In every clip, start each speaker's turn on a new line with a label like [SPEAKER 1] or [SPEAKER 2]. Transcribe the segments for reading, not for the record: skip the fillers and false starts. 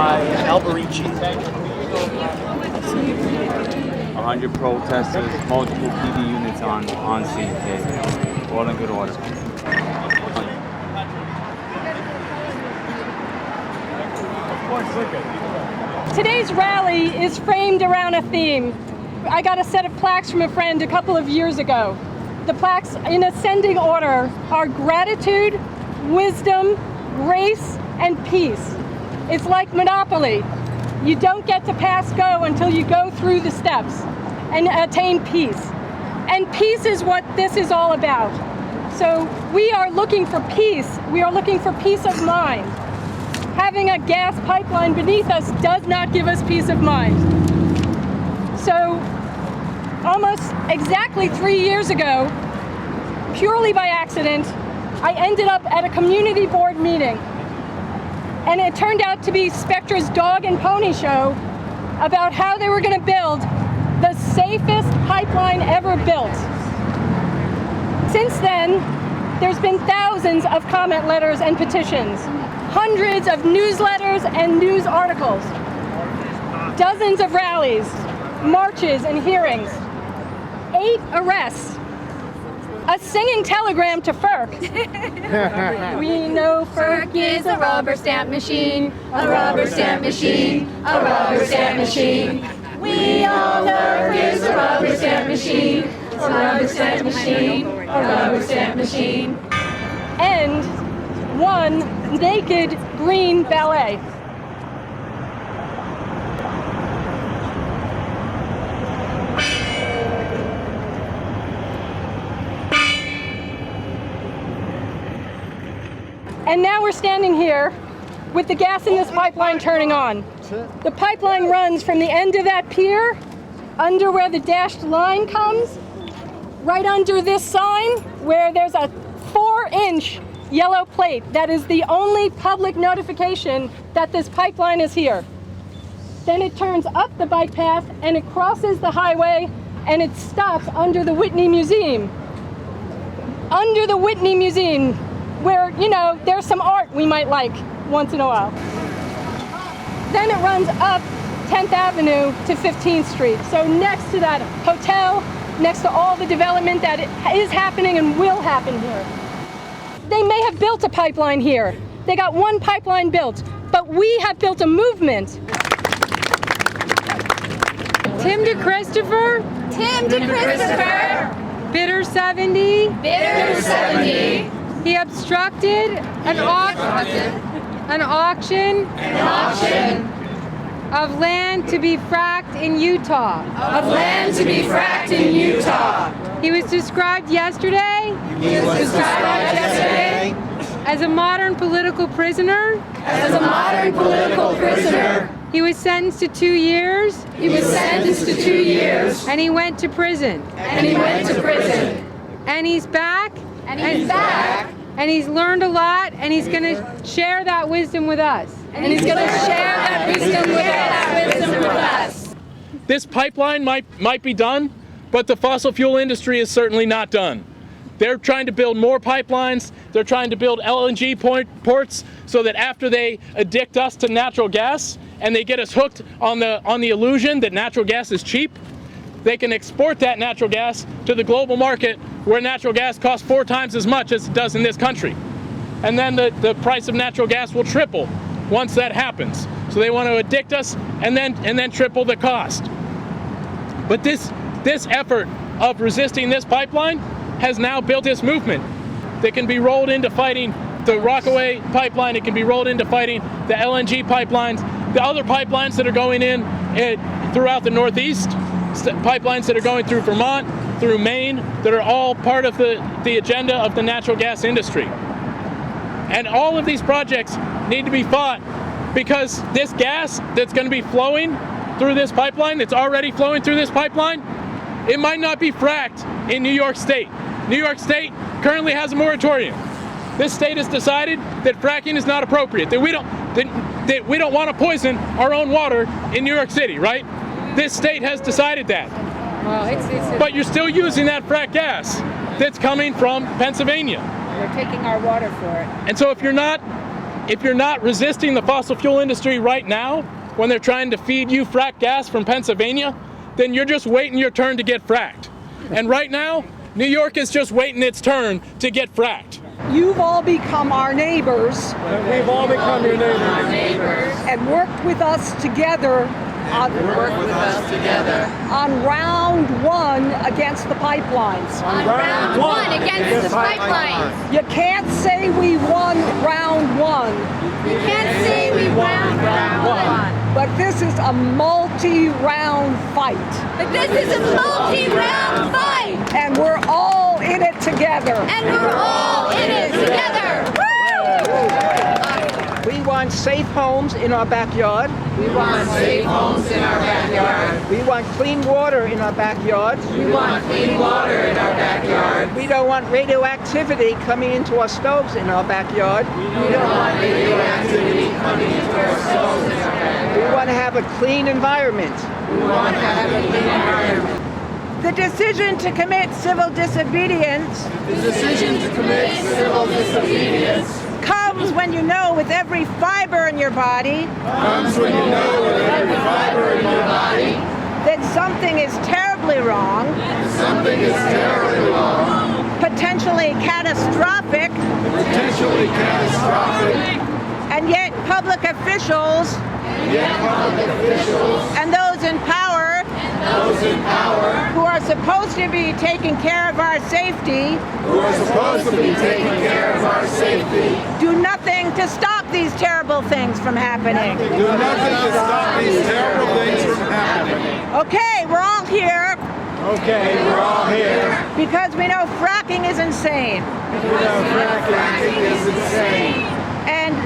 [SPEAKER 1] by Alberici.
[SPEAKER 2] 100 protesters, multiple PD units on scene, okay? All in good order.
[SPEAKER 3] Today's rally is framed around a theme. I got a set of plaques from a friend a couple of years ago. The plaques in ascending order are gratitude, wisdom, grace, and peace. It's like Monopoly. You don't get to pass go until you go through the steps and attain peace. And peace is what this is all about. So we are looking for peace. We are looking for peace of mind. Having a gas pipeline beneath us does not give us peace of mind. So almost exactly 3 years ago, purely by accident, I ended up at a community board meeting. And it turned out to be Spectra's dog and pony show about how they were going to build the safest pipeline ever built. Since then, there's been thousands of comment letters and petitions, hundreds of newsletters and news articles, dozens of rallies, marches and hearings, 8 arrests, a singing telegram to FERC. We know FERC is a rubber stamp machine, a rubber stamp machine, a rubber stamp machine. We all know FERC is a rubber stamp machine, a rubber stamp machine, a rubber stamp machine. And one naked green ballet. And now we're standing here with the gas in this pipeline turning on. The pipeline runs from the end of that pier, under where the dashed line comes, right under this sign where there's a 4-inch yellow plate. That is the only public notification that this pipeline is here. Then it turns up the bike path and it crosses the highway and it stops under the Whitney Museum. Under the Whitney Museum, where, you know, there's some art we might like once in a while. Then it runs up 10th Avenue to 15th Street. So next to that hotel, next to all the development that is happening and will happen here. They may have built a pipeline here. They got one pipeline built, but we have built a movement.
[SPEAKER 4] Tim DeChristopher.
[SPEAKER 3] Tim DeChristopher.
[SPEAKER 4] Bidder 70.
[SPEAKER 3] Bidder 70.
[SPEAKER 4] He obstructed an auction of land to be fracked in Utah. He was described yesterday as a modern political prisoner. He was sentenced to 2 years. And he went to prison. And he's back. And he's learned a lot, and he's going to share that wisdom with us.
[SPEAKER 5] This pipeline might be done, but the fossil fuel industry is certainly not done. They're trying to build more pipelines. They're trying to build LNG ports so that after they addict us to natural gas and they get us hooked on the illusion that natural gas is cheap, they can export that natural gas to the global market where natural gas costs 4 times as much as it does in this country. And then the price of natural gas will triple once that happens. So they want to addict us and then triple the cost. But this effort of resisting this pipeline has now built this movement that can be rolled into fighting the Rockaway pipeline. It can be rolled into fighting the LNG pipelines, the other pipelines that are going in throughout the Northeast, pipelines that are going through Vermont, through Maine, that are all part of the agenda of the natural gas industry. And all of these projects need to be fought because this gas that's going to be flowing through this pipeline, that's already flowing through this pipeline, it might not be fracked in New York State. New York State currently has a moratorium. This state has decided that fracking is not appropriate, that we don't want to poison our own water in New York City, right? This state has decided that.
[SPEAKER 4] Well,
[SPEAKER 5] but you're still using that frack gas that's coming from Pennsylvania.
[SPEAKER 4] We're taking our water for it.
[SPEAKER 5] And so if you're not if you're not resisting the fossil fuel industry right now, when they're trying to feed you frack gas from Pennsylvania, then you're just waiting your turn to get fracked. And right now, New York is just waiting its turn to get fracked.
[SPEAKER 1] You've all become our neighbors.
[SPEAKER 6] We've all become your neighbors.
[SPEAKER 1] And worked with us together on round one against the pipelines.
[SPEAKER 6] On round one
[SPEAKER 7] against the pipelines.
[SPEAKER 1] You can't say we won round one.
[SPEAKER 7] You can't say we won round one.
[SPEAKER 1] But this is a multi-round fight.
[SPEAKER 7] But this is a multi-round fight.
[SPEAKER 1] And we're all in it together.
[SPEAKER 7] And we're all in it together. Woo!
[SPEAKER 8] We want safe homes in our backyard.
[SPEAKER 7] We want safe homes in our backyard.
[SPEAKER 8] We want clean water in our backyards.
[SPEAKER 7] We want clean water in our backyard.
[SPEAKER 8] We don't want radioactivity coming into our stoves in our backyard.
[SPEAKER 7] We don't want radioactivity coming into our stoves in our backyard.
[SPEAKER 8] We want to have a clean environment.
[SPEAKER 7] We want to have a clean environment.
[SPEAKER 8] The decision to commit civil disobedience comes when you know with every fiber in your body that something is terribly wrong, potentially catastrophic, and yet public officials and those in power who are supposed to be taking care of our safety do nothing to stop these terrible things from happening. Okay, we're all here. Because we know fracking is insane. And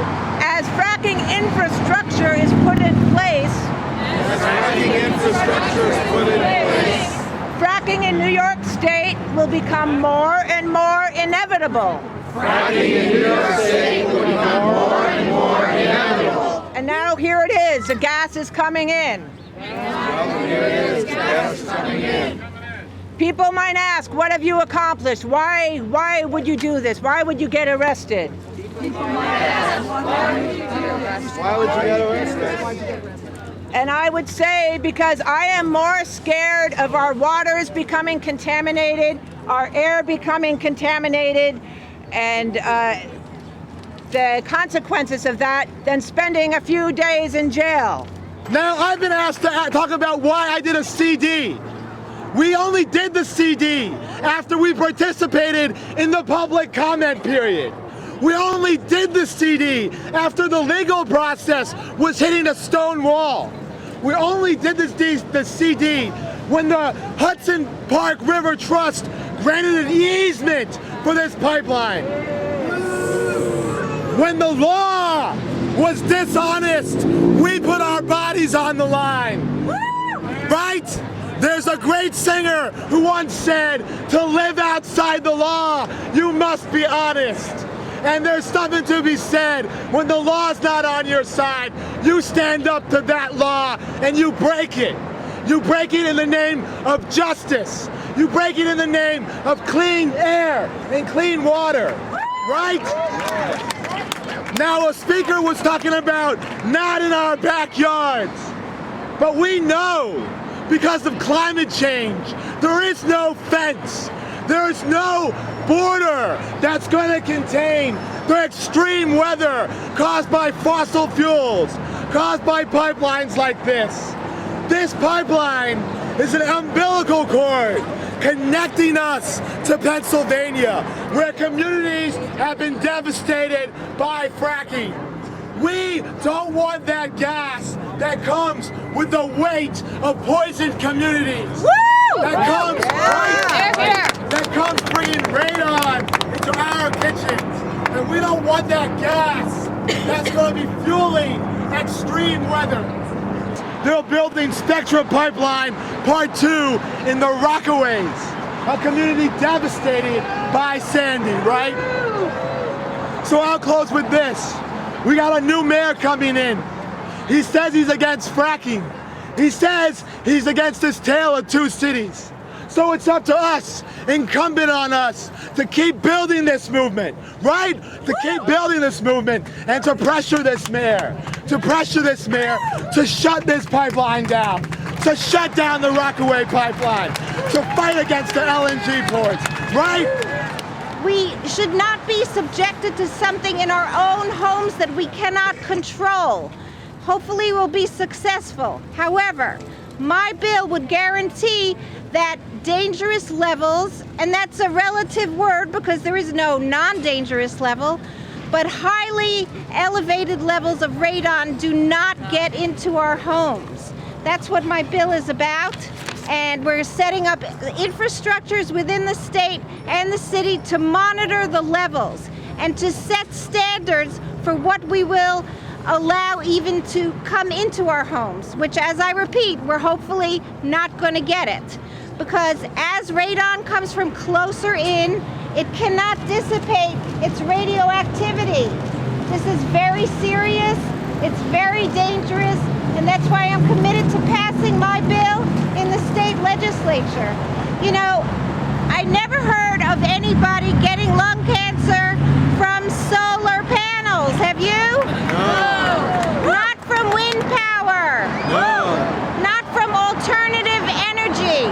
[SPEAKER 8] as fracking infrastructure is put in place, fracking in New York State will become more and more inevitable. And now here it is, the gas is coming in. People might ask, what have you accomplished? Why would you do this? Why would you get arrested?
[SPEAKER 6] Why would you get arrested?
[SPEAKER 8] And I would say because I am more scared of our waters becoming contaminated, our air becoming contaminated, and the consequences of that than spending a few days in jail.
[SPEAKER 6] Now, I've been asked to talk about why I did a CD. We only did the CD after we participated in the public comment period. We only did the CD after the legal process was hitting a stone wall. We only did the CD when the Hudson Park River Trust granted an easement for this pipeline. When the law was dishonest, we put our bodies on the line. Right? There's a great singer who once said, to live outside the law, you must be honest. And there's something to be said when the law's not on your side. You stand up to that law and you break it. You break it in the name of justice. You break it in the name of clean air and clean water. Right? Now, a speaker was talking about not in our backyards. But we know, because of climate change, there is no fence. There is no border that's going to contain the extreme weather caused by fossil fuels, caused by pipelines like this. This pipeline is an umbilical cord connecting us to Pennsylvania, where communities have been devastated by fracking. We don't want that gas that comes with the weight of poisoned communities.
[SPEAKER 7] Woo!
[SPEAKER 6] That comes bringing radon into our kitchens. And we don't want that gas that's going to be fueling extreme weather. They're building Spectra Pipeline Part 2 in the Rockaways, a community devastated by Sandy, right? So I'll close with this. We got a new mayor coming in. He says he's against fracking. He says he's against this tale of two cities. So it's up to us incumbent on us to keep building this movement, right? To keep building this movement and to pressure this mayor, to shut this pipeline down, to shut down the Rockaway pipeline, to fight against the LNG ports, right?
[SPEAKER 9] We should not be subjected to something in our own homes that we cannot control. Hopefully we'll be successful. However, my bill would guarantee that dangerous levels, and that's a relative word because there is no non-dangerous level, but highly elevated levels of radon do not get into our homes. That's what my bill is about. And we're setting up infrastructures within the state and the city to monitor the levels and to set standards for what we will allow even to come into our homes, which, as I repeat, we're hopefully not going to get it. Because as radon comes from closer in, it cannot dissipate its radioactivity. This is very serious, it's very dangerous, and that's why I'm committed to passing my bill in the state legislature. You know, I never heard of anybody getting lung cancer from solar panels. Have you?
[SPEAKER 6] No.
[SPEAKER 9] Not from wind power.
[SPEAKER 6] No.
[SPEAKER 9] Not from alternative energy.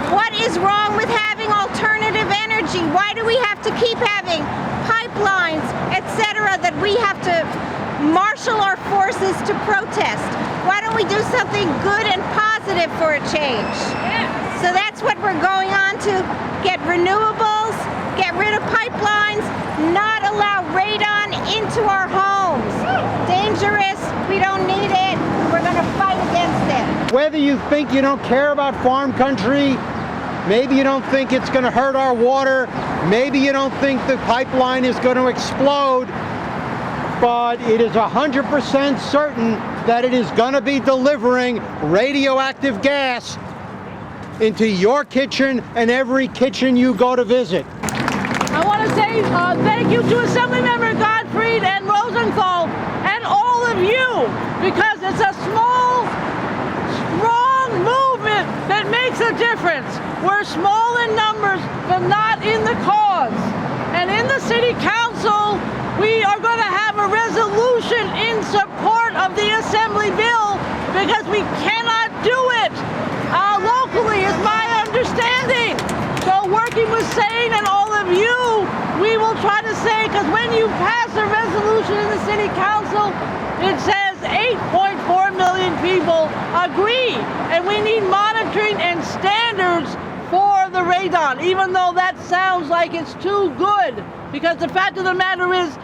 [SPEAKER 9] What is wrong with having alternative energy? Why do we have to keep having pipelines, etc., that we have to marshal our forces to protest? Why don't we do something good and positive for a change? So that's what we're going on to get renewables, get rid of pipelines, not allow radon into our homes. Dangerous, we don't need it, we're going to fight against it.
[SPEAKER 10] Whether you think you don't care about farm country, maybe you don't think it's going to hurt our water, maybe you don't think the pipeline is going to explode, but it is 100% certain that it is going to be delivering radioactive gas into your kitchen and every kitchen you go to visit.
[SPEAKER 1] I want to say thank you to Assemblymember Gottfried and Rosenthal and all of you, because it's a small, strong movement that makes a difference. We're small in numbers, but not in the cause. And in the City Council, we are going to have a resolution in support of the Assembly bill because we cannot do it locally, is my understanding. So working with Sane and all of you, we will try to say, because when you pass a resolution in the City Council, it says 8.4 million people agree, and we need monitoring and standards for the radon, even though that sounds like it's too good, because the fact of the matter is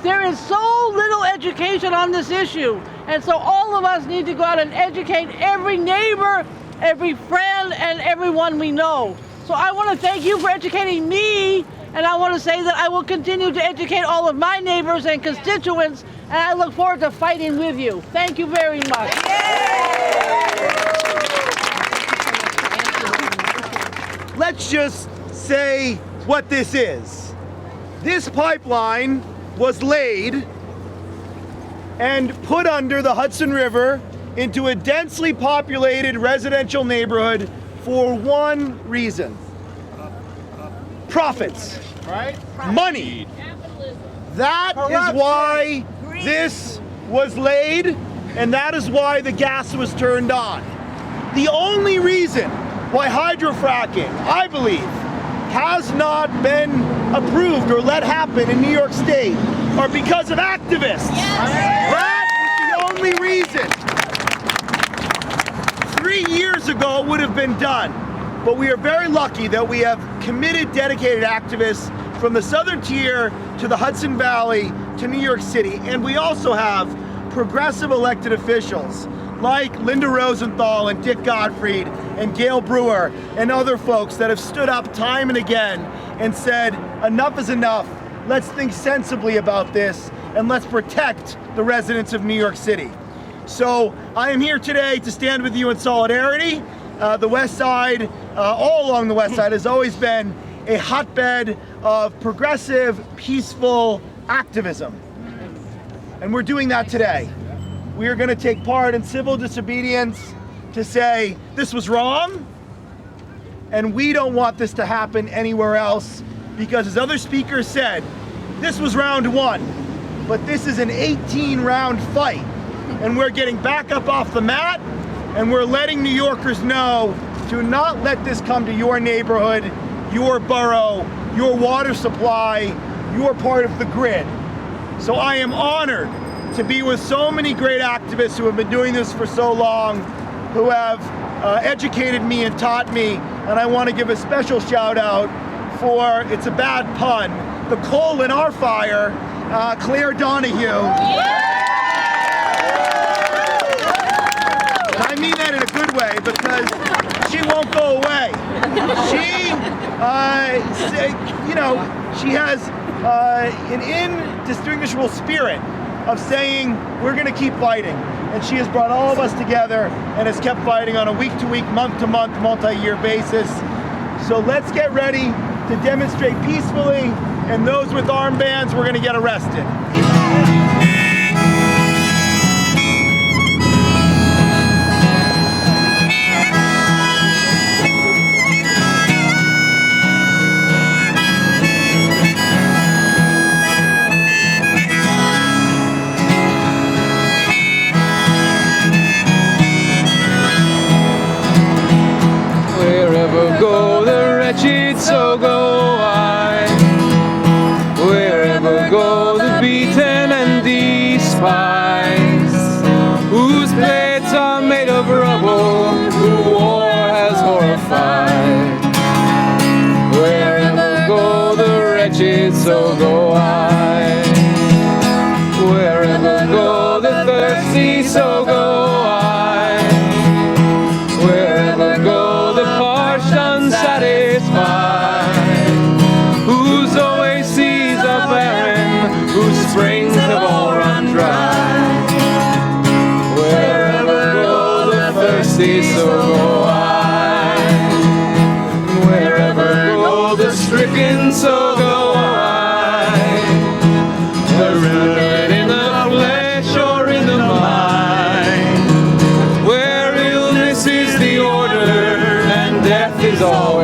[SPEAKER 1] there is so little education on this issue, and so all of us need to go out and educate every neighbor, every friend, and everyone we know. So I want to thank you for educating me, and I want to say that I will continue to educate all of my neighbors and constituents, and I look forward to fighting with you. Thank you very much.
[SPEAKER 11] Let's just say what this is. This pipeline was laid and put under the Hudson River into a densely populated residential neighborhood for one reason. Profits.
[SPEAKER 6] Right?
[SPEAKER 11] Money. That is why this was laid, and that is why the gas was turned on. The only reason why hydrofracking, I believe, has not been approved or let happen in New York State are because of activists. Yes. That is the only reason. 3 years ago it would have been done, but we are very lucky that we have committed, dedicated activists from the Southern Tier to the Hudson Valley to New York City, and we also have progressive elected officials like Linda Rosenthal and Dick Gottfried and Gail Brewer and other folks that have stood up time and again and said, enough is enough. Let's think sensibly about this and let's protect the residents of New York City. So I am here today to stand with you in solidarity. The West Side, all along the West Side, has always been a hotbed of progressive, peaceful activism. And we're doing that today. We are going to take part in civil disobedience to say this was wrong, and we don't want this to happen anywhere else because, as other speakers said, this was round 1, but this is an 18-round fight, and we're getting back up off the mat, and we're letting New Yorkers know, do not let this come to your neighborhood, your borough, your water supply, your part of the grid. So I am honored to be with so many great activists who have been doing this for so long, who have educated me and taught me, and I want to give a special shout out for, it's a bad pun, the coal in our fire, Claire Donahue. And I mean that in a good way because she won't go away. She, she has an indistinguishable spirit of saying we're going to keep fighting, and she has brought all of us together and has kept fighting on a week-to-week, month-to-month, multi-year basis. So let's get ready to demonstrate peacefully, and those with armbands, we're going to get arrested.
[SPEAKER 12] Wherever go the wretched, so go I. Wherever go the beaten and despised, whose plates are made of rubble, who war has horrified. Wherever go the wretched, so go I. Wherever go the thirsty, so go I. Wherever go the parched, unsatisfied, whose oases are barren, whose springs have all run dry. Wherever go the thirsty, so go I. Wherever go the stricken, so go I. Whether in the flesh or in the mind, where illness is the order and death is all